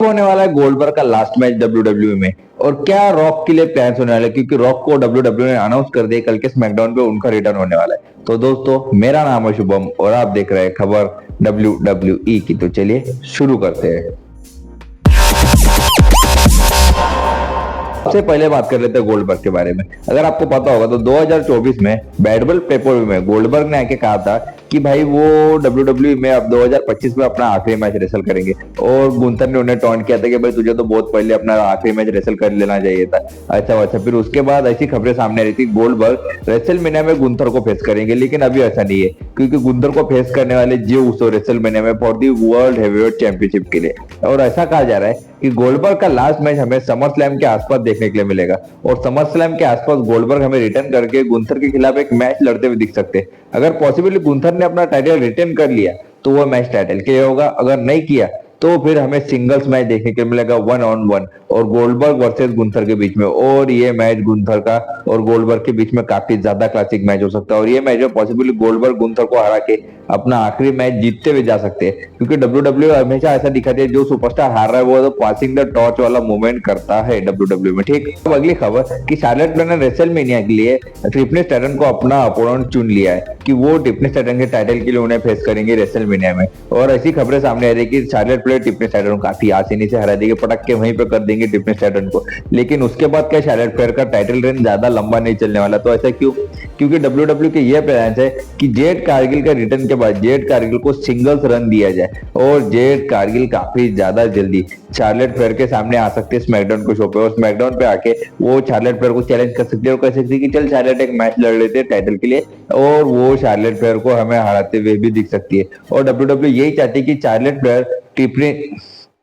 होने वाला है गोल्डबर्ग का लास्ट मैच डब्ल्यू में। और क्या रॉक के लिए प्लान्स होने वाले हैं, क्योंकि रॉक को डब्ल्यू ने अनाउंस कर दिया कल के स्मैकडाउन पे उनका रिटर्न होने वाला है। तो दोस्तों, मेरा नाम है शुभम और आप देख रहे हैं खबर WWE की। तो चलिए शुरू करते हैं। सबसे पहले बात कर लेते हैं गोल्डबर्ग के बारे में। अगर आपको पता होगा तो 2024 में बैडबल पेपर में गोल्डबर्ग ने आके कहा था कि भाई वो WWE में अब 2025 में अपना आखिरी मैच रेसल करेंगे। और गुंथर ने उन्हें टॉन्ट किया था कि भाई तुझे तो बहुत पहले अपना आखिरी मैच रेसल कर लेना चाहिए था। अच्छा, फिर उसके बाद ऐसी खबरें सामने आ रही थी गोल्डबर्ग रेसलमेनिया में गुंथर को फेस करेंगे, लेकिन अभी ऐसा नहीं है, क्योंकि गुंथर को फेस करने वाले जे उसो रेसलमेनिया में for the world heavyweight championship के लिए। और ऐसा कहा जा रहा है कि गोल्डबर्ग का लास्ट मैच हमें समर स्लैम के आसपास देखने के लिए मिलेगा। और समर स्लैम के आसपास गोल्डबर्ग हमें रिटर्न करके गुंथर के खिलाफ एक मैच लड़ते हुए दिख सकते हैं। अगर पॉसिबली गुंथर ने अपना टाइटल रिटेन कर लिया तो वो मैच टाइटल के लिए होगा, अगर नहीं किया तो फिर हमें सिंगल्स मैच देखने के मिलेगा 1-on-1 और गोल्डबर्ग वर्सेस गुंथर के बीच में। और ये मैच गुंथर का और गोल्डबर्ग के बीच में काफी ज्यादा क्लासिक मैच हो सकता है। और ये मैच में पॉसिबली गोल्डबर्ग गुंथर को हरा के अपना आखिरी मैच जीतते हुए जा सकते हैं, क्योंकि डब्ल्यू हमेशा ऐसा दिखाती है जो सुपरस्टार हार रहा है वो तो पासिंग द टॉर्च वाला मूवमेंट करता है डब्ल्यू में। ठीक, अब अगली खबर कि शार्लेट फ्लेयर ने रेसलमेनिया के लिए टिफनी स्ट्रैटन को अपना अपोनेंट चुन लिया है कि वो टिफनी स्ट्रैटन के टाइटल के लिए उन्हें फेस करेंगे रेसलमेनिया में। और ऐसी खबरें सामने आ रही है कि शार्लेट फ्लेयर टिफनी स्ट्रैटन को काफी आसानी से हरा देंगे, पटक के वहीं पे कर देंगे टिफनी स्ट्रैटन को। लेकिन उसके बाद क्या शार्लेट फ्लेयर का टाइटल रेन ज्यादा लंबा नहीं चलने वाला। तो ऐसा क्यों? क्योंकि डब्ल्यू के ये प्लान है कि जेड कारगिल का रिटर्न के बाद जेड कारगिल को सिंगल्स रन दिया जाए। और जेड कारगिल काफी ज्यादा जल्दी शार्लेट फ्लेयर के सामने आ सकते हैं स्मैकडाउन को शो पे। और स्मैकडाउन पे आके वो शार्लेट फ्लेयर को चैलेंज कर सकती है और कह सकती है कि चल शार्लेट एक मैच लड़ लेते हैं टाइटल के लिए। और वो शार्लेट फ्लेयर को हमें हराते हुए भी दिख सकती है। और डब्ल्यू यही चाहती है कि शार्लेट फ्लेयर टिफनी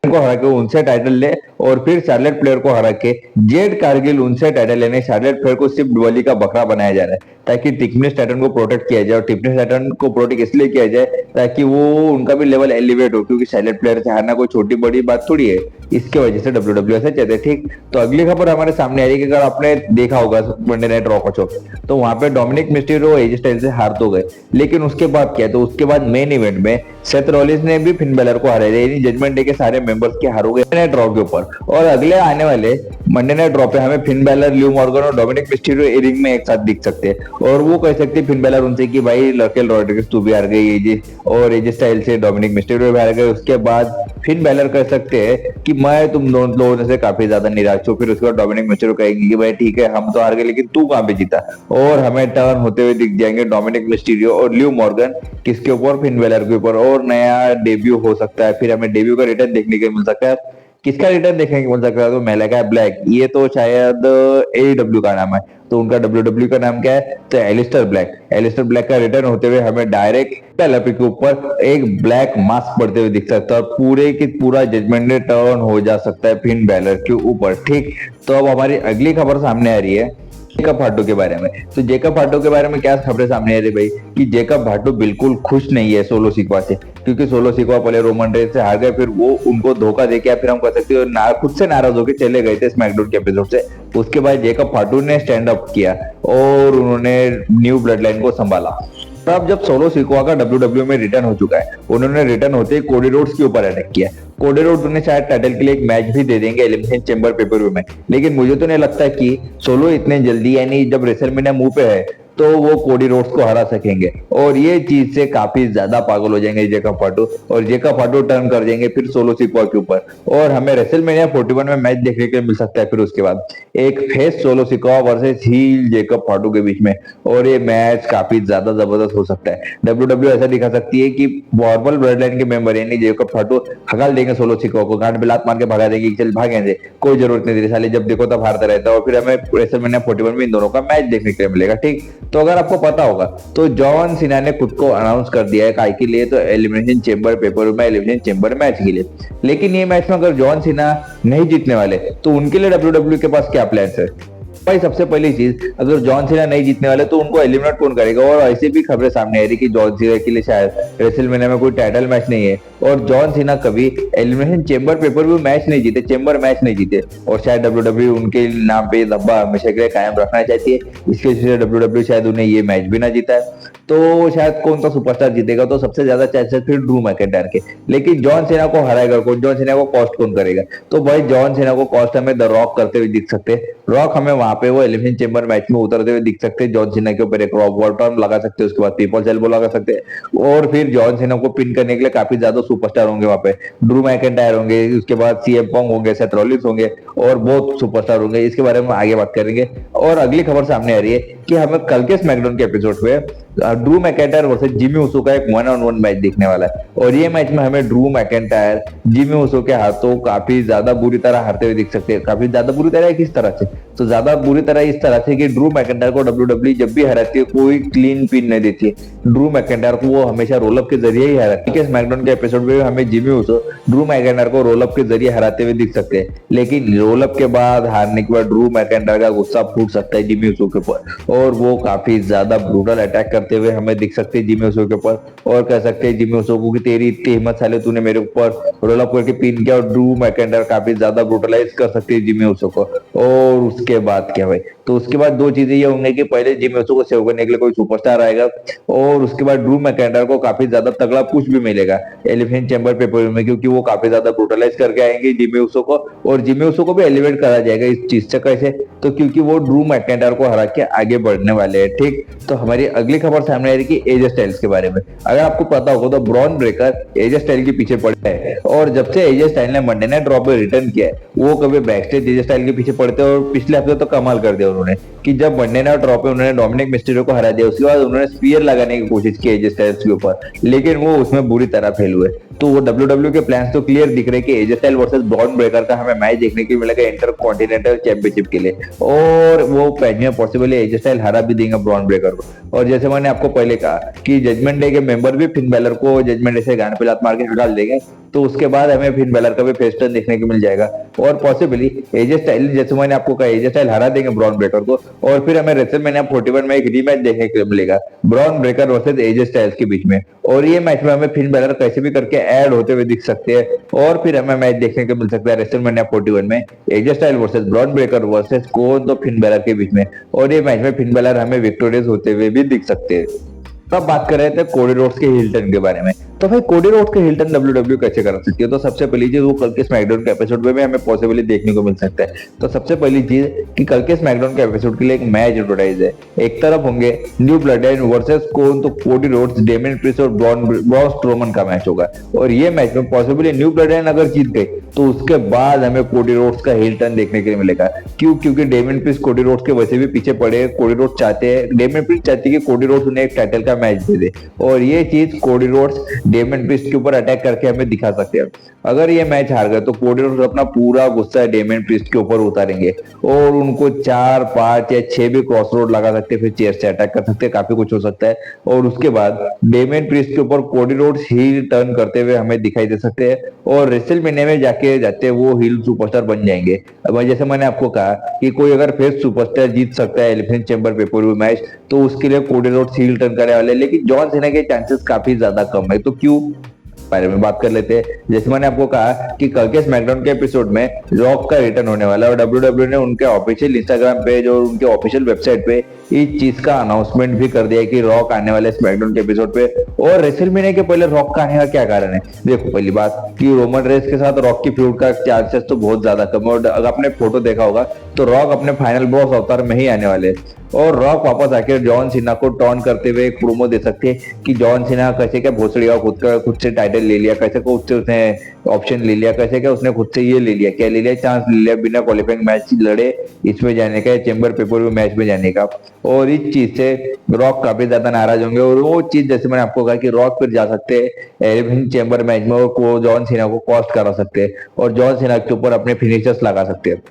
को हरा के उनसे टाइटल ले और फिर शार्लेट फ्लेयर को हरा के जेड कारगिल उनसे टाइटल लेने शार्लेट फ्लेयर को सिर्फ बलि का बकरा बनाया जा रहा है, ताकि टिफनी स्ट्रैटन को प्रोटेक्ट किया जाए। और टिफनी स्ट्रैटन को प्रोटेक्ट इसलिए किया जाए ताकि वो उनका भी लेवल एलिवेट हो, क्योंकि शार्लेट फ्लेयर से हारना कोई छोटी बड़ी बात थोड़ी है। इसके वजह से डब्ल्यू ऐसे चाहते हैं। ठीक, तो अगली खबर हमारे सामने आ रही है कि अगर आपने देखा होगा मंडे नाइट रॉ का शो, तो वहां पे डोमिनिक मिस्टीरियो एज स्टाइल से हार तो गए, लेकिन उसके बाद क्या, तो उसके बाद मेन इवेंट में सेथ रॉलिंस ने भी फिन बेलर को हरा दिया, यानी जजमेंट डे के सारे मेंबर्स के हार हो गए नाइट रॉ के ऊपर। और अगले आने वाले मंडे नाइट रॉ पे हमें फिन बेलर, ल्यू मॉर्गन और डोमिनिक मिस्टीरियो रिंग में एक साथ दिख सकते हैं। और वो कह सकते हैं फिन बेलर उनसे कि भाई रकेल रॉड्रिगेज तू भी हार गई एजी, और एजी स्टाइल से डोमिनिक मिस्टीरियो भी हार गए। उसके बाद फिन बेलर कह सकते हैं कि मैं तुम दोनों लोगों से काफी ज्यादा निराश हूँ। फिर उसके बाद डोमिनिक मिस्टीरियो कहेंगे कि भाई ठीक है हम तो हार गए, लेकिन तू कहां पे जीता। और हमें टर्न होते हुए दिख जाएंगे डोमिनिक मिस्टीरियो और ल्यू मॉर्गन, किसके ऊपर, फिन बेलर के ऊपर। और नया डेब्यू हो सकता है, फिर हमें डेब्यू का रिटर्न देखने को मिल सकता है। किसका रिटर्न देखने को मिल सकता है? तो मेलाका ब्लैक, ये तो शायद AEW का नाम है, तो उनका डब्ल्यू का नाम क्या है? तो एलिस्टर ब्लैक का रिटर्न होते हुए हमें डायरेक्ट एलपी के ऊपर एक ब्लैक मास्क पड़ते हुए दिख सकता है। पूरे की पूरा जजमेंट डे टर्न हो जा सकता है फिन बैलर के ऊपर। ठीक, तो अब हमारी अगली खबर सामने आ रही है जेकब भाटू के बारे में। तो जेकब भाटू के बारे में क्या खबरें सामने आ रही भाई कि जेकब भाटू बिल्कुल खुश नहीं है सोलो सिकवा से, क्योंकि सोलो सिकवा पहले रोमन रेंज से हार गए, फिर वो उनको धोखा देके, फिर हम कह सकते हो खुद से नाराज होकर चले गए थे स्मैकडाउन के एपिसोड से। उसके बाद जेकब भाटू ने स्टैंड अप किया और उन्होंने न्यू ब्लड लाइन को संभाला। अब जब सोलो सिकवा का डब्ल्यू में रिटर्न हो चुका है, उन्होंने रिटर्न होते ही कोडी रोड्स के ऊपर अटैक किया। कोडी रोड्स उन्हें शायद टाइटल के लिए एक मैच भी दे देंगे एलिमिनेशन चेंबर पेपर में, लेकिन मुझे तो नहीं लगता कि सोलो इतने जल्दी, यानी जब रेसलमेनिया मुंह पे है तो वो कोडी रोड्स को हरा सकेंगे। और ये चीज से काफी ज्यादा पागल हो जाएंगे जेकब भाटू, और जेकब भाटू टर्न कर देंगे फिर सोलो सिकवा के ऊपर। और हमें रेसलमेनिया 41 में मैच देखने को मिल सकता है फिर उसके बाद एक face Solo Sikoa versus heel Jacob Fatu के बीच में। और ये मैच काफी ज्यादा जबरदस्त हो सकता है। डब्ल्यू ऐसा दिखा सकती है कि वॉर्बल ब्लड लाइन के मेंबर यानी जेकब भाटू हकाल देंगे सोलो सिकवा को, गांड पे लात मार के भगा देंगे, चल भागे दे, कोई जरूरत नहीं तेरी साले, जब देखो तब हारता रहता है। और फिर हमें रेसलमेनिया 41 में इन दोनों का मैच देखने के लिए मिलेगा। ठीक, तो अगर आपको पता होगा तो जॉन सीना ने खुद को अनाउंस कर दिया है काय के लिए, तो एलिमिनेशन चेंबर पेपर में एलिमिनेशन चेंबर मैच के लिए। लेकिन ये मैच में अगर जॉन सीना नहीं जीतने वाले तो उनके लिए डब्ल्यू के पास क्या प्लान है? भाई सबसे पहली चीज, अगर जॉन सीना नहीं जीतने वाले तो उनको एलिमिनेट कौन करेगा। और ऐसी भी खबरें सामने आ रही कि जॉन सीना के लिए शायद रेसलमेनिया में कोई टाइटल मैच नहीं है, और जॉन सीना कभी एलिमिनेशन चेंबर पेपर भी मैच नहीं जीते, चेंबर मैच नहीं जीते, और शायद डब्ल्यू उनके नाम पे धब्बा हमेशा के लिए कायम रखना चाहती है। इसके वजह से डब्ल्यू शायद उन्हें ये मैच भी ना जीता है। तो शायद कौन सा सुपरस्टार जीतेगा, तो सबसे ज्यादा चांसेस फिर ड्रू मैकिंटायर के। लेकिन जॉन सीना को हराएगा कौन, जॉन सीना को कॉस्ट कौन करेगा? तो भाई जॉन सीना को कॉस्ट हमें द रॉक करते हुए दिख सकते हैं। रॉक हमें वहां पे वो एलिमिनेशन चेंबर मैच में उतरते हुए दिख सकते हैं, जॉन सीना के ऊपर एक रॉक बॉटम लगा सकते हैं, उसके बाद पीपल्स एल्बो लगा सकते हैं, और फिर जॉन सीना को पिन करने के लिए काफी ज्यादा सुपरस्टार होंगे वहां पे। ड्रू मैकिंटायर होंगे, उसके बाद सीएम पंग होंगे, सेथ रॉलिंस होंगे, और बहुत सुपरस्टार होंगे। इसके बारे में आगे बात करेंगे। और अगली खबर सामने आ रही है कि हमें कल के स्मैकडाउन के एपिसोड में Drew McIntyre versus Jimmy Uso का एक 1-on-1 मैच दिखने वाला है। और ये मैच में हमें ड्रू मैकिंटायर जिमी उसो के हाथों काफी ज्यादा बुरी तरह हारते हुए दिख सकते हैं। काफी ज्यादा बुरी तरह किस तरह से? तो ज्यादा बुरी तरह इस तरह से कि ड्रू मैकिंटायर को डब्ल्यूडब्ल्यू जब भी हराती है कोई क्लीन पिन नहीं देती है। ड्रू मैकिंटायर को वो हमेशा रोलअप के जरिए ही हराती है। स्मैकडाउन के एपिसोड में हमें जिमी उसो ड्रू मैकिंटायर को रोलअप के जरिए हराते हुए दिख सकते हैं। लेकिन रोलअप के बाद, हारने के बाद ड्रू मैकिंटायर का गुस्सा फूट सकता है जिमी उसो के ऊपर, और वो काफी ज्यादा ब्रूटल अटैक करते हुए हमें दिख सकते हैं जिमी उसो के ऊपर। और कह सकते हैं जिमी उसो को कि तेरी इतनी हिम्मत साले, तूने मेरे ऊपर रोलअप करके पिन किया। और ड्रू मैकिंटायर काफी ज्यादा ब्रूटलाइज कर सकते हैं जिमी उसो को। और उसके बाद क्या भाई? तो उसके बाद दो चीजें ये होंगी कि पहले जिमी उसो को सेव करने के लिए कोई सुपरस्टार आएगा, और उसके बाद ड्रू मैकिंटायर को काफी ज्यादा तगड़ा पुश भी मिलेगा एलिफेंट चैम्बर पेपर में, क्योंकि वो काफी ज्यादा ब्रूटलाइज करके आएंगे जिमी उसो को। और जिमी उसो को भी एलिवेट करा जाएगा इस चीज से। कैसे? तो क्योंकि वो ड्रू मैकिंटायर को हरा के आगे बढ़ने वाले हैं। ठीक, तो हमारी अगली खबर सामने आ रही है कि एजे स्टाइल्स के बारे में। अगर आपको पता होगा तो ब्रॉन ब्रेकर एजे स्टाइल के पीछे पड़े है, और जब से एजे स्टाइल ने मंडे नाइट रॉ पे रिटर्न किया है, वो कभी बैकस्टेज एजे स्टाइल के पीछे पड़ते हैं। और पिछले हफ्ते तो कमाल कर दिया उन्होंने कि जब मंडे नाइट रॉ पे उन्होंने डोमिनिक मिस्टीरियो को हरा दिया, उसके बाद उन्होंने स्पीयर लगाने की कोशिश की एजे स्टाइल्स के ऊपर, लेकिन वो उसमें बुरी तरह फेल हुए। तो वो डब्ल्यूडब्ल्यू के प्लान्स तो क्लियर दिख रहे कि एजे स्टाइल वर्सेस ब्रॉन ब्रेकर का हमें मैच देखने को मिलेगा इंटर कॉन्टिनेंटल चैंपियनशिप के लिए, और वो मैच में पॉसिबल है एजे स्टाइल हरा भी देंगे ब्रॉन ब्रेकर को। और जैसे मैंने आपको पहले कहा कि जजमेंट डे के मेंबर भी फिन बैलर को जजमेंट डे से गाने पे लात मार के हटा देंगे, तो उसके बाद हमें फिन बैलर का भी फेस टर्न देखने को मिल जाएगा। और पॉसिबली एजे स्टाइल, जैसे मैंने आपको कहा, एजे स्टाइल हरा देंगे ब्रॉन ब्रेकर को, और फिर हमें रेसलमेनिया 41 में एक रीमैच देखने को मिलेगा bronze Breakker versus AJ Styles के बीच में। और ये मैच में हमें फिन बैलर कैसे भी करके ऐड होते हुए दिख सकते हैं, और फिर हमें मैच देखने को मिल सकता है रेसलमेनिया 41 में AJ Styles versus Bron Breakker versus कौन, तो फिन बैलर के बीच में। और ये मैच में फिन बैलर हमें विक्टोरियस होते हुए भी दिख सकते हैं। अब बात कर रहे थे कोडी रोड्स के हिल टर्न के बारे में। तो भाई कोडी रोड्स के हिल टर्न डब्ल्यूडब्ल्यू कैसे कर सकती है? तो सबसे पहली चीज, वो कल के स्मैकडाउन के एपिसोड में भी हमें पॉसिबली देखने को मिल सकता है। तो सबसे पहली चीज कि कल के स्मैकडाउन के एपिसोड के लिए एक मैच एडवर्टाइज है। एक तरफ होंगे न्यू ब्लड लाइन वर्सेस कौन, तो कोडी रोड्स, डेमियन प्रिस्ट और ब्रॉन स्ट्रोमन का मैच होगा। और ये मैच में पॉसिबली न्यू ब्लड लाइन अगर जीत गई तो उसके बाद हमें कोडी रोड्स का हिल टर्न देखने के लिए मिलेगा। क्यों? क्योंकि डेमियन प्रिस्ट कोडी रोड्स के वैसे भी पीछे पड़े। कोडी रोड्स चाहते हैं, डेमियन प्रिस्ट चाहती है कि कोडी रोड्स उन्हें एक टाइटल का मैच दे दे, और ये चीज कोडी रोड्स डेमियन प्रिस्ट के ऊपर अटैक करके हमें दिखा सकते हैं। अगर ये मैच हार गए तो कोडी रोड्स अपना पूरा गुस्सा डेमियन प्रिस्ट के ऊपर उतारेंगे, और उनको 4, 5 या 6 भी क्रॉस रोड लगा सकते हैं, फिर चेयर से अटैक कर सकते हैं, काफी कुछ हो सकता है। और उसके बाद डेमियन प्रिस्ट के ऊपर कोडी रोड्स हील टर्न करते हुए हमें दिखाई दे सकते हैं, और रेसलमेनिया में जाते वो हील सुपरस्टार बन जाएंगे। अब जैसे मैंने आपको कहा कि कोई अगर फेस सुपरस्टार जीत सकता है elephant chamber pay per view match, तो उसके लिए कोडी रोड्स हील टर्न करने वाले, लेकिन जॉन सीना के चांसेस काफी ज्यादा कम है। तो क्यों, बारे में बात कर लेते हैं। जैसे मैंने आपको कहा कि कल के स्मैकडाउन के एपिसोड में रॉक का रिटर्न होने वाला है, और डब्ल्यूडब्ल्यू ने उनके ऑफिशियल इंस्टाग्राम पेज और उनके ऑफिशियल वेबसाइट पे इस चीज का अनाउंसमेंट भी कर दिया है कि रॉक आने वाले स्मैकडाउन के एपिसोड पे। और रेसलमेनिया के पहले रॉक का आने का क्या कारण है? देखो, पहली बात कि रोमन रेस के साथ रॉक की फ्यूड का चांसेस तो बहुत ज्यादा कम है, और अगर आपने फोटो देखा होगा तो रॉक अपने फाइनल बॉस अवतार में ही आने वाले हैं। और रॉक वापस आकर जॉन सीना को टॉन करते हुए एक प्रोमो दे सकते हैं कि जॉन सीना कैसे क्या भोसड़ी का खुद से टाइटल ले लिया, कैसे को उसने ऑप्शन ले लिया, कैसे क्या उसने खुद से ये ले लिया, क्या ले लिया, चांस ले लिया बिना क्वालिफाइंग मैच लड़े इसमें जाने का, चैम्बर पेपर में मैच में जाने का। और इस चीज से रॉक काफी ज्यादा नाराज होंगे, और वो चीज जैसे मैंने आपको कहा कि रॉक फिर जा सकते हैं एलिफेंट चैम्बर मैच में, और जॉन सीना को कॉस्ट करा सकते हैं, और जॉन सीना के ऊपर अपने फिनिशर्स लगा सकते हैं।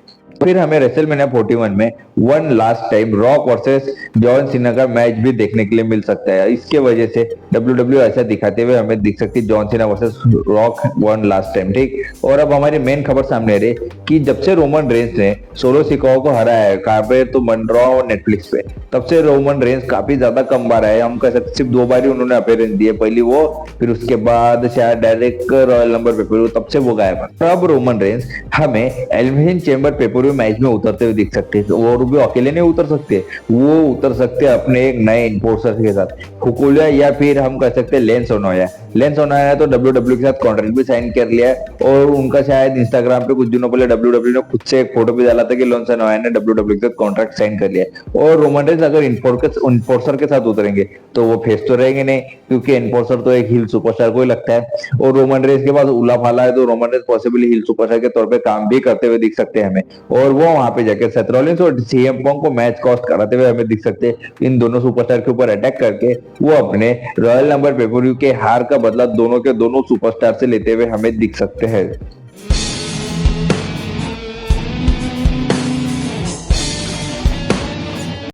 फिर हमें रेसलमेनिया 41 में one last time rock versus John Cena का मैच भी देखने के लिए मिल सकता है। इसके वजह से डब्ल्यू ऐसा दिखाते हुए हमें दिख सकती है John Cena versus rock one last time, ठीक। और अब हमारी मेन खबर सामने आ रही है कि जब से रोमन रेंस ने सोलो सिकाओ को हराया है, कहाँ पे तो रॉ और नेटफ्लिक्स पे, तब से रोमन रेंस काफी ज्यादा कम बार आए। हम कह सकते सिर्फ 2 बार ही उन्होंने अपीयरेंस दिए, पहली वो, फिर उसके बाद शायद डायरेक्ट रॉयल नंबर पेपर, तब से वो गायब है। अब रोमन रेंस हमें एलिमिनेशन चेंबर पेपर मैच में उतरते हुए दिख सकते हैं, और वो अकेले नहीं उतर सकते, वो उतर सकते हैं अपने एक नए इन्फोर्सर के साथ, हुकुलिया, या फिर हम कह सकते हैं लेंस ओनोया। लेंस ओनोया तो डब्ल्यू के साथ कॉन्ट्रैक्ट भी साइन कर लिया है, और उनका शायद इंस्टाग्राम पे कुछ दिनों पहले डब्ल्यू ने खुद से एक फोटो भी डाला था कि लेंस ओनोया ने डब्ल्यू के साथ कॉन्ट्रैक्ट साइन कर लिया है। और रोमन रेंस अगर इन्फोर्सर के साथ उतरेंगे तो वो फेस तो रहेंगे नहीं, क्योंकि इन्फोर्सर तो एक हिल सुपरस्टार को ही लगता है, और रोमन रेंस के पास उला फाला है, तो रोमन रेंस पॉसिबली हिल सुपरस्टार के तौर पे काम भी करते हुए दिख सकते हैं हमें। और वो वहां पे जाके सेथ रॉलिंस और सीएम पंक को मैच कॉस्ट कराते हुए हमें दिख सकते हैं। इन दोनों सुपरस्टार के ऊपर अटैक करके वो अपने रॉयल नंबर पेपर के हार का बदला दोनों के दोनों सुपरस्टार से लेते हुए हमें दिख सकते हैं।